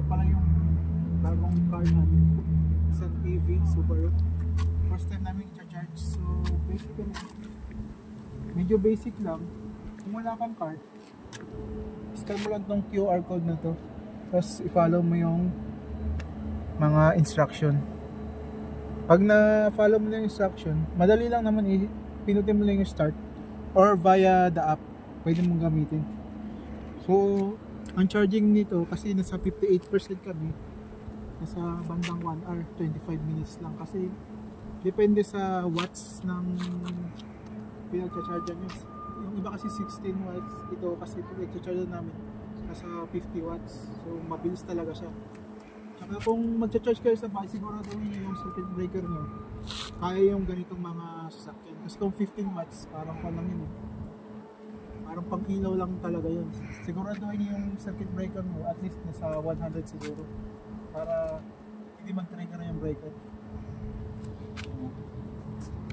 pala yung bagong car namin. Isang EV Subaru. First time namin i-charge. So basically, medyo basic lang. Kung wala kang card, scan mo lang tong QR code na to. Tapos i-follow mo yung mga instruction. Pag na-follow mo na yung instruction, madali lang naman, pinutin mo lang yung start or via the app pwede mong gamitin. So ang charging nito kasi nasa 58% kami, nasa bandang 1 hour 25 minutes lang kasi depende sa watts ng pinag-charge nyo. Yung iba kasi 16 watts, ito kasi pinag-charge namin nasa 50 watts, so mabilis talaga siya. Saka kung mag-charge kayo sa bahay, siguraduhin nyo yung circuit breaker nyo kaya yung ganitong mga sasakyan. Kasi kung 15 watts, parang pa lang yun, parang pang ilaw lang talaga yun. Siguraduhin nyo yung circuit breaker mo at least nasa 100 siguro para hindi mag-trigger yung breaker.